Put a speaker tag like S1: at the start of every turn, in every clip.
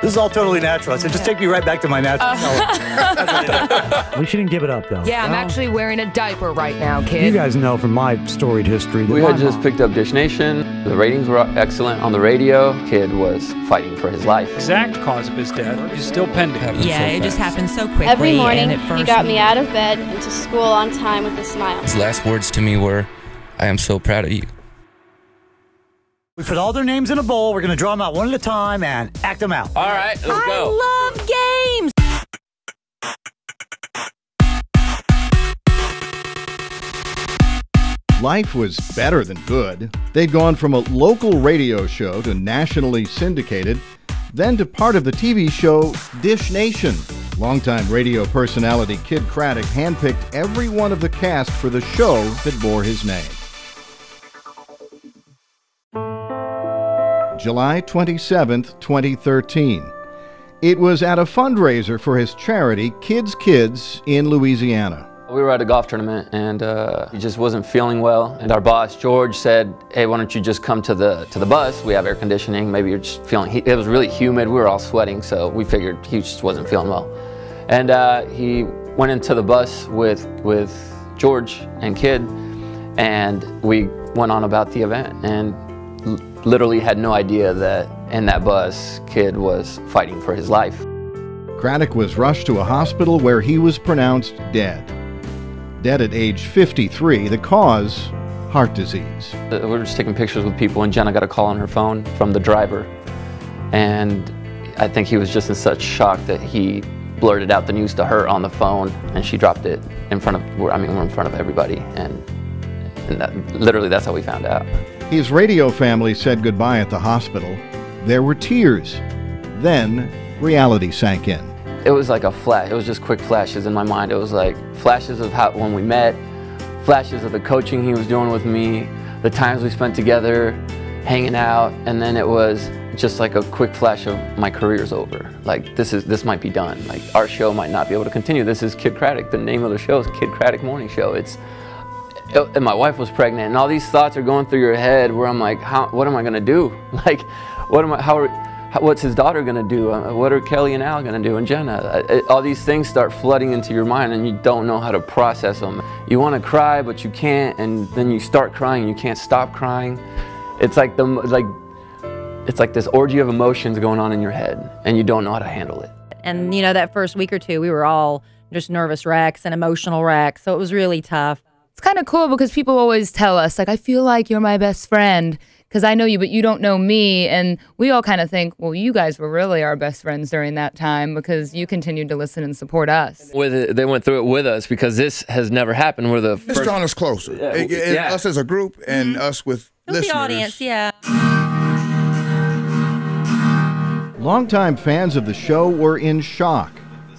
S1: This is all totally natural. I said, just take me right back to my natural self.
S2: At least you didn't give it up, though.
S3: Yeah, I'm actually wearing a diaper right now, kid.
S2: You guys know from my storied history that
S4: we had just picked up Dish Nation. The ratings were excellent on the radio. Kid was fighting for his life.
S5: Exact cause of his death is still pending.
S6: Yeah, it just happened so quickly.
S7: Every morning,
S6: and
S7: he got me out of bed and to school on time with a smile.
S8: His last words to me were, "I am so proud of you."
S1: We put all their names in a bowl. We're going to draw them out one at a time and act them out.
S9: All right, let's go.
S6: I love games.
S10: Life was better than good. They'd gone from a local radio show to nationally syndicated, then to part of the TV show Dish Nation. Longtime radio personality Kid Craddock handpicked every one of the cast for the show that bore his name. July 27th, 2013. It was at a fundraiser for his charity, Kids Kids, in Louisiana.
S4: We were at a golf tournament and he just wasn't feeling well. And our boss, George, said, "Hey, why don't you just come to the bus? We have air conditioning. Maybe you're just feeling, it was really humid. We were all sweating, so we figured he just wasn't feeling well." And he went into the bus with George and Kid, and we went on about the event. And literally had no idea that in that bus, Kid was fighting for his life.
S10: Craddock was rushed to a hospital where he was pronounced dead. Dead at age 53, the cause, heart disease.
S4: We were just taking pictures with people and Jenna got a call on her phone from the driver. And I think he was just in such shock that he blurted out the news to her on the phone and she dropped it in front of, we're in front of everybody. And literally that's how we found out.
S10: His radio family said goodbye at the hospital. There were tears. Then, reality sank in.
S4: It was like a flash. It was just quick flashes in my mind. It was like flashes of how when we met, flashes of the coaching he was doing with me, the times we spent together, hanging out, and then it was just like a quick flash of my career's over. Like this might be done. Like our show might not be able to continue. This is Kid Craddock. The name of the show is Kid Craddock Morning Show. And my wife was pregnant, and all these thoughts are going through your head where I'm like, what am I gonna do? Like, what's his daughter gonna do? What are Kelly and Al gonna do, and Jenna? All these things start flooding into your mind, and you don't know how to process them. You want to cry, but you can't, and then you start crying, and you can't stop crying. It's like it's like this orgy of emotions going on in your head, and you don't know how to handle it.
S6: And you know, that first week or two, we were all just nervous wrecks and emotional wrecks, so it was really tough.
S3: It's kind of cool because people always tell us, like, I feel like you're my best friend because I know you, but you don't know me. And we all kind of think, well, you guys were really our best friends during that time because you continued to listen and support us.
S9: They went through it with us because this has never happened. We're the
S11: It's drawn us closer.
S9: Yeah.
S11: Us as a group and us with listeners.
S6: The audience, yeah.
S10: Longtime fans of the show were in shock.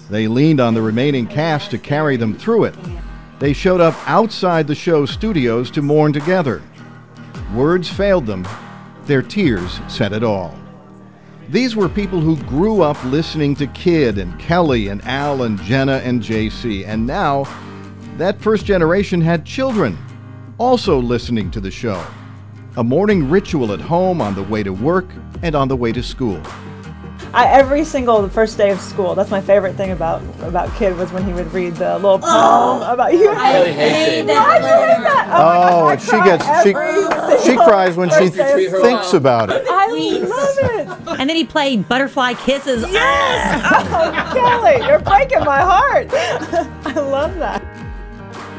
S10: They leaned on the remaining cast to carry them through it. They showed up outside the show studios to mourn together. Words failed them. Their tears said it all. These were people who grew up listening to Kid and Kelly and Al and Jenna and JC, and now that first generation had children also listening to the show. A morning ritual at home, on the way to work, and on the way to school.
S12: Every single first day of school, that's my favorite thing about Kid was when he would read the little poem about you.
S9: I really hate
S12: that.
S10: Oh, she cries when she thinks about it.
S12: I love it.
S6: And then he played Butterfly Kisses.
S12: Yes! Oh, Kelly, you're breaking my heart. I love that.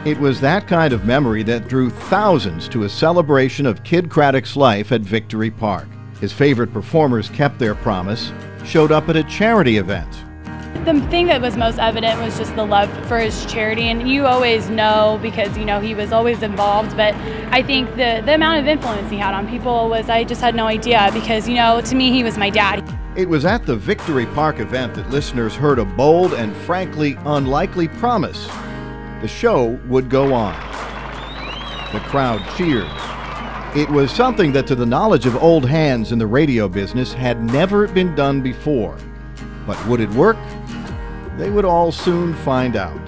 S10: It was that kind of memory that drew thousands to a celebration of Kid Craddock's life at Victory Park. His favorite performers kept their promise, showed up at a charity event.
S13: The thing that was most evident was just the love for his charity, and you always know because, you know, he was always involved, but I think the amount of influence he had on people was, I just had no idea because, you know, to me he was my dad.
S10: It was at the Victory Park event that listeners heard a bold and frankly unlikely promise. The show would go on. The crowd cheered. It was something that, to the knowledge of old hands in the radio business, had never been done before. But would it work? They would all soon find out.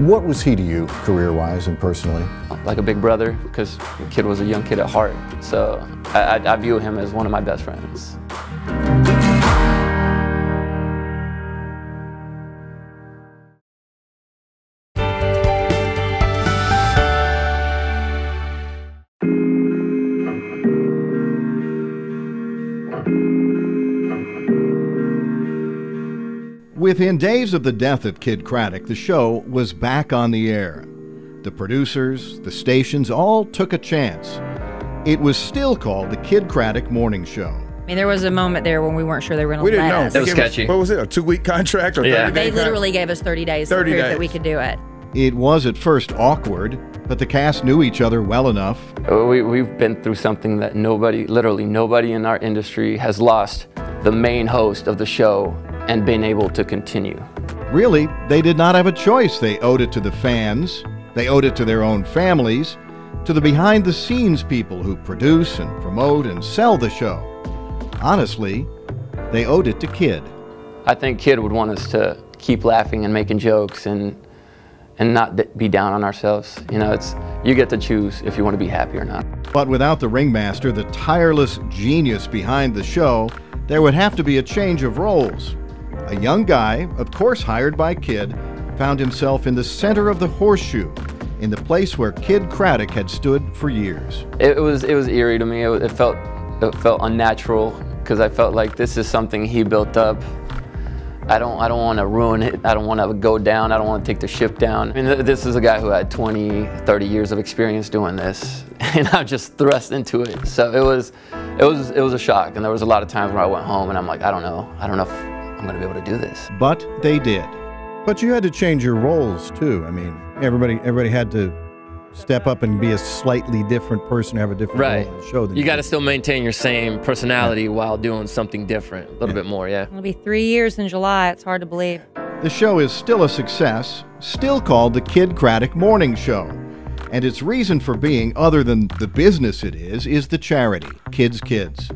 S14: What was he to you, career-wise and personally?
S4: Like a big brother, because the kid was a young kid at heart. So I view him as one of my best friends.
S10: Within days of the death of Kid Craddock, the show was back on the air. The producers, the stations, all took a chance. It was still called the Kid Craddock Morning Show.
S6: I mean, there was a moment there when we weren't sure they were going to let
S11: didn't know.
S6: us.
S9: It was sketchy.
S11: What was it, a 2-week contract or 30
S6: They literally gave us 30 days to
S11: 30
S6: prove
S11: days.
S6: that we could do it.
S10: It was at first awkward, but the cast knew each other well enough.
S4: We've been through something that literally nobody in our industry has lost the main host of the show and been able to continue.
S10: Really, they did not have a choice. They owed it to the fans, they owed it to their own families, to the behind-the-scenes people who produce and promote and sell the show. Honestly, they owed it to Kid.
S4: I think Kid would want us to keep laughing and making jokes and not be down on ourselves. You know, you get to choose if you want to be happy or not.
S10: But without the ringmaster, the tireless genius behind the show, there would have to be a change of roles. A young guy, of course hired by Kid, found himself in the center of the horseshoe, in the place where Kid Craddock had stood for years.
S4: It was eerie to me. It felt unnatural because I felt like this is something he built up. I don't want to ruin it. I don't want to go down. I don't want to take the ship down. I mean, this is a guy who had 20, 30 years of experience doing this, and I'm just thrust into it. So it was a shock, and there was a lot of times where I went home and I'm like, I don't know if I'm going to be able to do this.
S10: But they did.
S14: But you had to change your roles too. I mean, everybody had to step up and be a slightly different person, have a different role in the show.
S9: You got to still maintain your same personality while doing something different, a little bit more, yeah.
S6: It'll be 3 years in July. It's hard to believe.
S10: The show is still a success, still called the Kid Craddock Morning Show. And its reason for being, other than the business it is the charity, Kids Kids.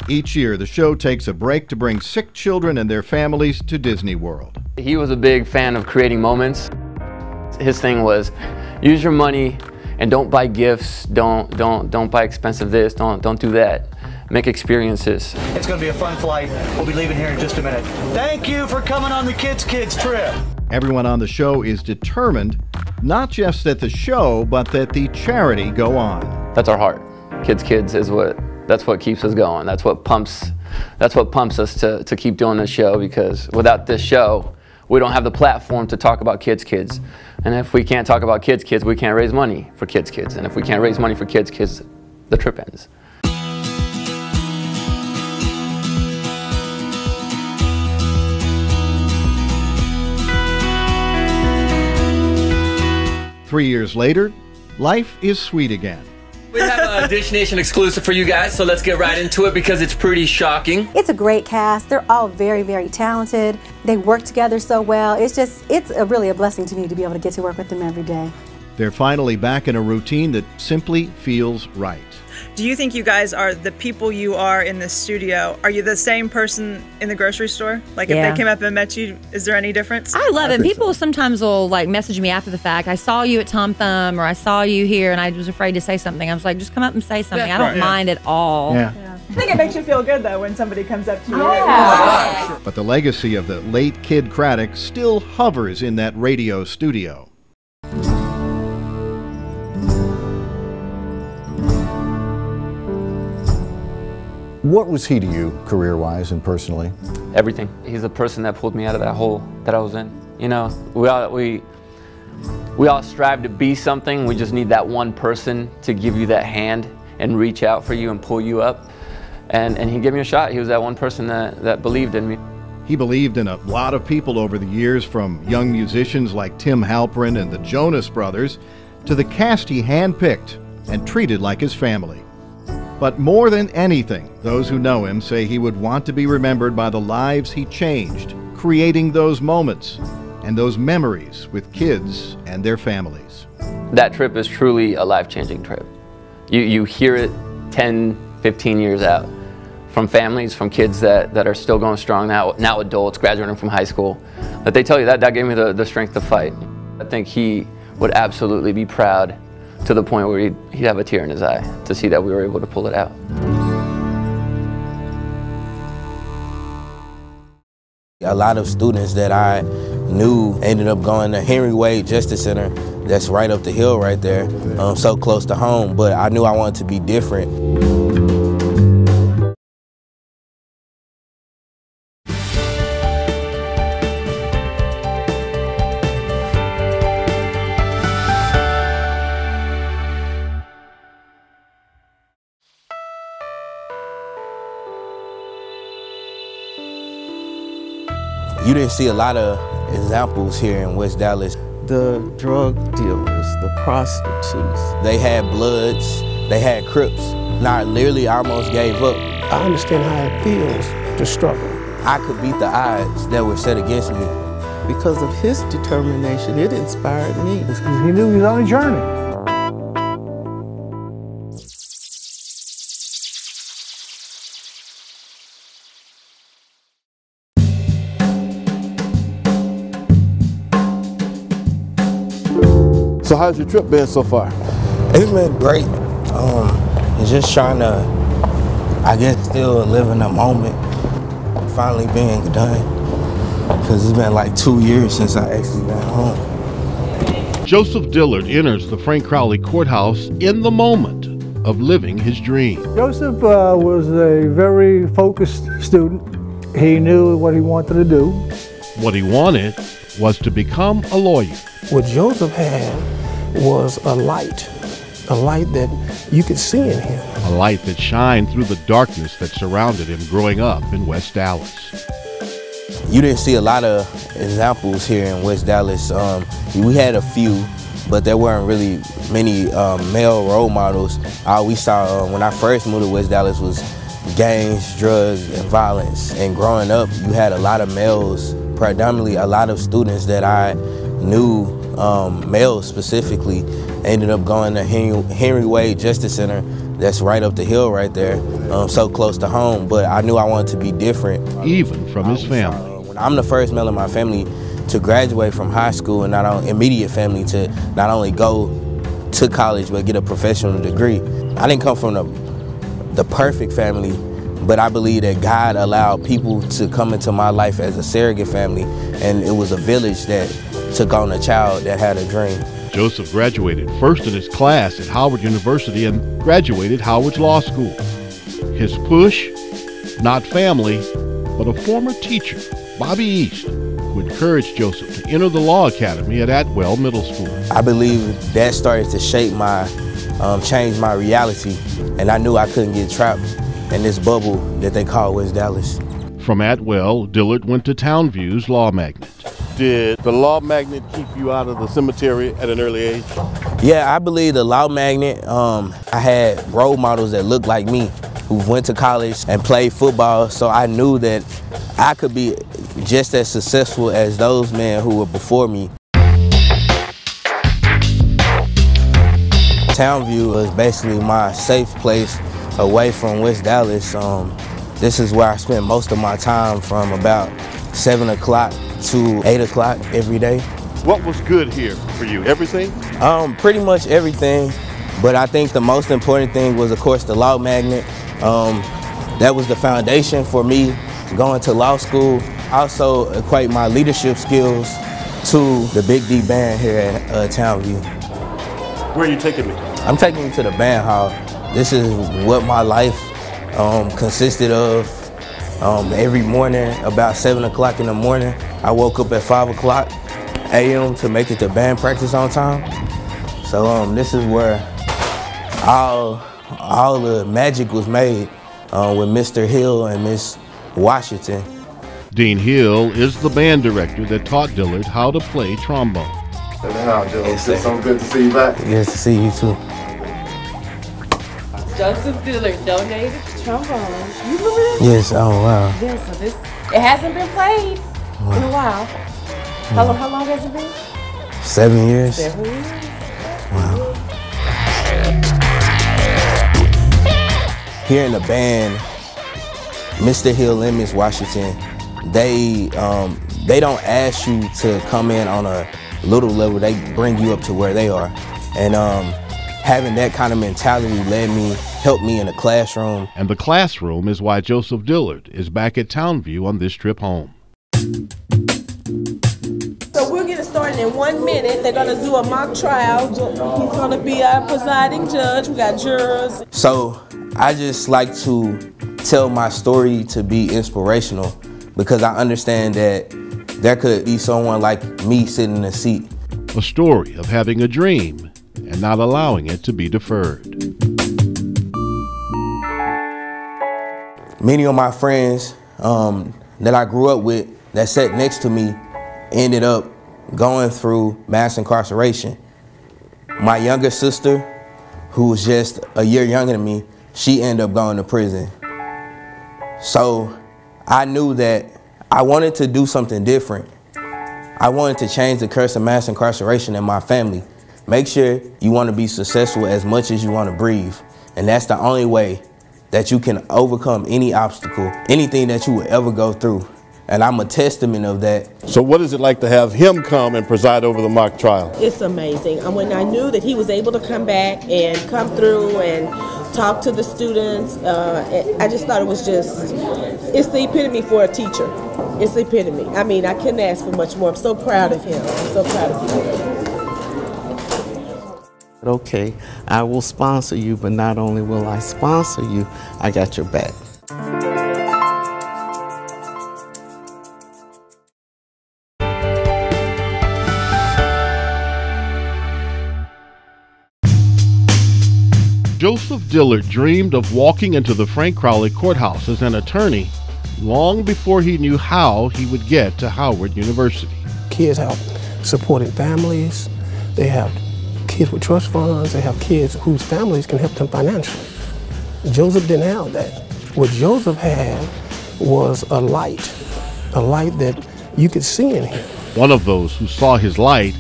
S10: Each year, the show takes a break to bring sick children and their families to Disney World.
S4: He was a big fan of creating moments. His thing was, use your money and don't buy gifts, don't buy expensive this, don't do that. Make experiences.
S1: It's going to be a fun flight. We'll be leaving here in just a minute. Thank you for coming on the Kids trip.
S10: Everyone on the show is determined, not just that the show, but that the charity go on.
S4: That's our heart. Kids that's what keeps us going. That's what pumps us to keep doing this show, because without this show, we don't have the platform to talk about Kids Kids. And if we can't talk about Kids Kids, we can't raise money for Kids Kids. And if we can't raise money for Kids Kids, the trip ends.
S10: Three years later, life is sweet again.
S9: We have a Dish Nation exclusive for you guys, so let's get right into it because it's pretty shocking.
S15: It's a great cast. They're all very, very talented. They work together so well. It's really a blessing to me to be able to get to work with them every day.
S10: They're finally back in a routine that simply feels right.
S12: Do you think you guys are the people you are in the studio? Are you the same person in the grocery store? Like if they came up and met you, is there any difference?
S6: I love it. People sometimes will like message me after the fact. I saw you at Tom Thumb, or I saw you here, and I was afraid to say something. I was like, just come up and say something. I don't mind at all.
S12: I think it makes you feel good though when somebody comes up to you.
S10: But the legacy of the late Kid Craddock still hovers in that radio studio.
S14: What was he to you, career-wise and personally?
S4: Everything. He's the person that pulled me out of that hole that I was in. You know, we all strive to be something. We just need that one person to give you that hand and reach out for you and pull you up. And he gave me a shot. He was that one person that believed in me.
S10: He believed in a lot of people over the years, from young musicians like Tim Halperin and the Jonas Brothers to the cast he handpicked and treated like his family. But more than anything, those who know him say he would want to be remembered by the lives he changed, creating those moments and those memories with kids and their families.
S4: That trip is truly a life-changing trip. You hear it 10, 15 years out from families, from kids that are still going strong now adults graduating from high school, that they tell you that gave me the strength to fight. I think he would absolutely be proud, to the point where he'd have a tear in his eye to see that we were able to pull it out.
S16: A lot of students that I knew ended up going to Henry Wade Justice Center. That's right up the hill right there, so close to home, but I knew I wanted to be different. You didn't see a lot of examples here in West Dallas.
S17: The drug dealers, the prostitutes.
S16: They had Bloods, they had Crips. And I literally almost gave up.
S17: I understand how it feels to struggle.
S16: I could beat the odds that were set against me.
S17: Because of his determination, it inspired me.
S2: He knew he was on a journey.
S11: So how's your trip been so far?
S16: It's been great. Just trying to, I guess, still live in the moment. Finally being done. Because it's been like 2 years since I actually got home.
S18: Joseph Dillard enters the Frank Crowley Courthouse in the moment of living his dream.
S2: Joseph was a very focused student. He knew what he wanted to do.
S18: What he wanted was to become a lawyer.
S17: What Joseph had was a light that you could see in him.
S18: A light that shined through the darkness that surrounded him growing up in West Dallas.
S16: You didn't see a lot of examples here in West Dallas. We had a few, but there weren't really many male role models. All we saw when I first moved to West Dallas was gangs, drugs, and violence. And growing up, you had a lot of males, predominantly a lot of students that I knew, males specifically, ended up going to Henry Wade Justice Center. That's right up the hill right there, so close to home. But I knew I wanted to be different.
S18: Even from his family.
S16: I'm the first male in my family to graduate from high school, and immediate family to not only go to college but get a professional degree. I didn't come from the perfect family, but I believe that God allowed people to come into my life as a surrogate family, and it was a village that took on a child that had a dream.
S18: Joseph graduated first in his class at Howard University and graduated Howard's Law School. His push, not family, but a former teacher, Bobby East, who encouraged Joseph to enter the Law Academy at Atwell Middle School.
S16: I believe that started to shape change my reality, and I knew I couldn't get trapped in this bubble that they call West Dallas.
S18: From Atwell, Dillard went to Townview's Law Magnet.
S11: Did the Law Magnet keep you out of the cemetery at an early age?
S16: Yeah, I believe the Law Magnet, I had role models that looked like me who went to college and played football, so I knew that I could be just as successful as those men who were before me. Townview was basically my safe place away from West Dallas. This is where I spent most of my time from about 7 o'clock to 8 o'clock every day.
S11: What was good here for you? Everything?
S16: Pretty much everything, but I think the most important thing was, of course, the Law Magnet. That was the foundation for me going to law school. I also equate my leadership skills to the Big D Band here at Townview.
S11: Where are you taking me?
S16: I'm taking you to the band hall. This is what my life consisted of. Every morning, about 7 o'clock in the morning, I woke up at 5 o'clock a.m. to make it to band practice on time. So this is where all the magic was made with Mr. Hill and Miss Washington.
S18: Dean Hill is the band director that taught Dillard how to play trombone.
S11: How, Joe? It's so good to see you back.
S16: Yes, to see you too.
S19: Joseph Dillard donated the trombone. You remember this?
S16: Yes, oh wow.
S19: Yes, so it hasn't been played in a while. How long has it been?
S16: 7 years.
S19: 7 years.
S16: Wow. Here in the band, Mr. Hill and Miss Washington, they don't ask you to come in on a little level. They bring you up to where they are. And having that kind of mentality helped me in the classroom.
S18: And the classroom is why Joseph Dillard is back at Townview on this trip home.
S19: So we're getting started in 1 minute. They're going to do a mock trial. He's going to be our presiding judge. We got jurors.
S16: So I just like to tell my story to be inspirational, because I understand that there could be someone like me sitting in a seat.
S18: A story of having a dream and not allowing it to be deferred.
S16: Many of my friends that I grew up with that sat next to me ended up going through mass incarceration. My younger sister, who was just a year younger than me, she ended up going to prison. So I knew that I wanted to do something different. I wanted to change the curse of mass incarceration in my family. Make sure you want to be successful as much as you want to breathe. And that's the only way that you can overcome any obstacle, anything that you will ever go through. And I'm a testament of that.
S11: So what is it like to have him come and preside over the mock trial?
S19: It's amazing. And when I knew that he was able to come back and come through and talk to the students, I just thought it was just, it's the epitome for a teacher. It's the epitome. I mean, I couldn't ask for much more. I'm so proud of him. I'm so proud of him.
S20: Okay, I will sponsor you, but not only will I sponsor you, I got your back.
S18: Joseph Dillard dreamed of walking into the Frank Crowley Courthouse as an attorney long before he knew how he would get to Howard University. Kids have supported families, they have kids with trust funds, they have kids whose families can help them financially. Joseph didn't have that. What Joseph had was a light that you could see in him. One of those who saw his light,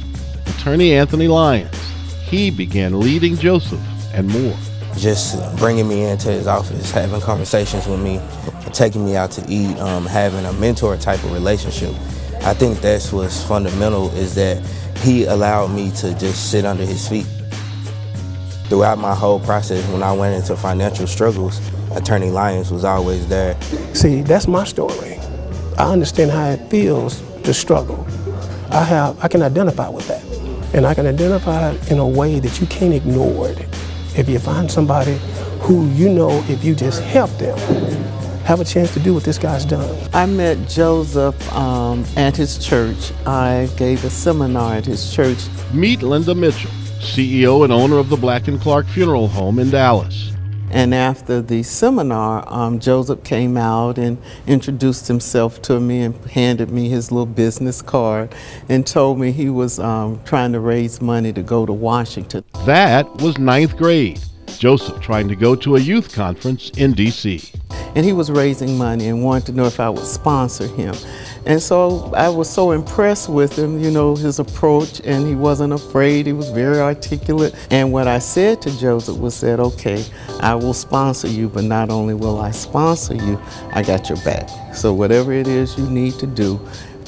S18: attorney Anthony Lyons. He began leading Joseph and more.
S16: Just bringing me into his office, having conversations with me, taking me out to eat, having a mentor type of relationship. I think that's what's fundamental, is that he allowed me to just sit under his feet. Throughout my whole process, when I went into financial struggles, Attorney Lyons was always there. See, that's my story. I understand how it feels to struggle. I can identify with that. And I can identify it in a way that you can't ignore it. If you find somebody who you know, if you just help them, have a chance to do what this guy's done. I met Joseph at his church. I gave a seminar at his church.
S18: Meet Linda Mitchell, CEO and owner of the Black & Clark Funeral Home in Dallas.
S20: And after the seminar, Joseph came out and introduced himself to me and handed me his little business card and told me he was trying to raise money to go to Washington.
S18: That was 9th grade. Joseph trying to go to a youth conference in D.C.
S20: And he was raising money and wanted to know if I would sponsor him. And so I was so impressed with him, you know, his approach, and he wasn't afraid. He was very articulate. And what I said to Joseph was that, okay, I will sponsor you, but not only will I sponsor you, I got your back. So whatever it is you need to do,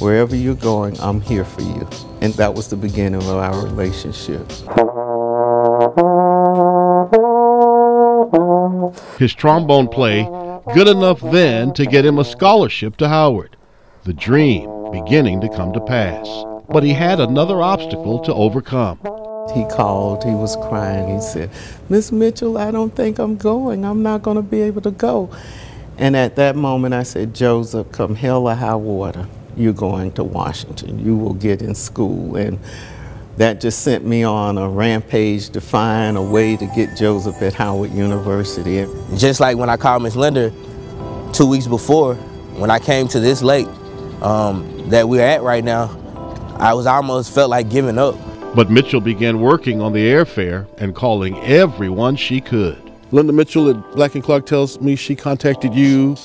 S20: wherever you're going, I'm here for you. And that was the beginning of our relationship.
S18: His trombone play, good enough then to get him a scholarship to Howard. The dream beginning to come to pass. But he had another obstacle to overcome.
S20: He called, he was crying, he said, "Miss Mitchell, I don't think I'm going. I'm not going to be able to go." And at that moment I said, "Joseph, come hell or high water, you're going to Washington. You will get in school." And that just sent me on a rampage to find a way to get Joseph at Howard University.
S16: Just like when I called Miss Linda 2 weeks before, when I came to this lake that we're at right now, I almost felt like giving up.
S18: But Mitchell began working on the airfare and calling everyone she could.
S11: Linda Mitchell at Black & Clark tells me she contacted you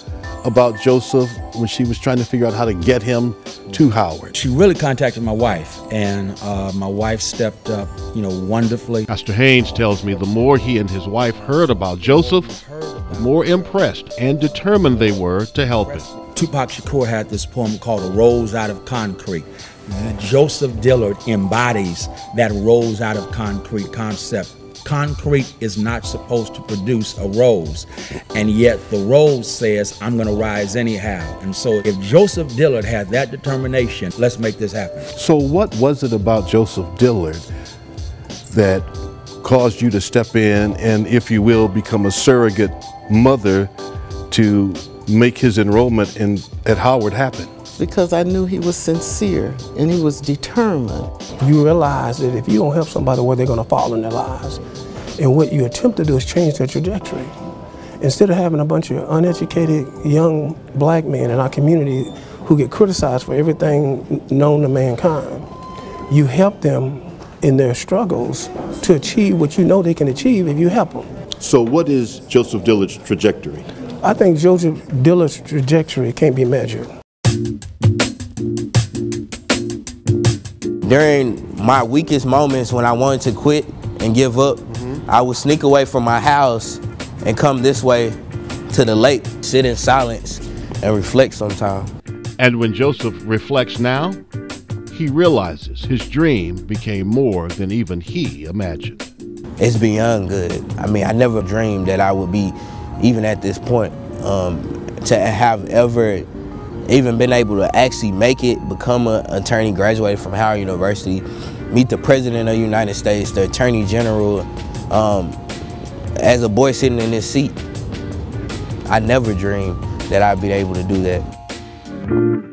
S11: about Joseph when she was trying to figure out how to get him to Howard.
S21: She really contacted my wife, and my wife stepped up, wonderfully.
S18: Pastor Haynes tells me the more he and his wife heard about Joseph, the more impressed and determined they were to help him.
S21: Tupac Shakur had this poem called "A Rose Out of Concrete." Joseph Dillard embodies that rose out of concrete concept. Concrete is not supposed to produce a rose, and yet the rose says, "I'm going to rise anyhow." And so if Joseph Dillard had that determination, let's make this happen.
S11: So what was it about Joseph Dillard that caused you to step in and, if you will, become a surrogate mother to make his enrollment at Howard happen?
S20: Because I knew he was sincere and he was determined. You realize that if you don't help somebody, where they're going to fall in their lives. And what you attempt to do is change their trajectory. Instead of having a bunch of uneducated young black men in our community
S17: who get criticized for everything known to mankind. You help them in their struggles to achieve what you know they can achieve if you help them.
S11: So what is Joseph Dillard's trajectory?
S17: I think Joseph Dillard's trajectory can't be measured.
S16: During my weakest moments when I wanted to quit and give up, I would sneak away from my house and come this way to the lake, sit in silence and reflect sometimes.
S18: And when Joseph reflects now, he realizes his dream became more than even he imagined.
S16: It's beyond good. I mean, I never dreamed that I would be even at this point, to have ever even been able to actually make it, become an attorney, graduated from Howard University, meet the President of the United States, the Attorney General, as a boy sitting in this seat. I never dreamed that I'd be able to do that.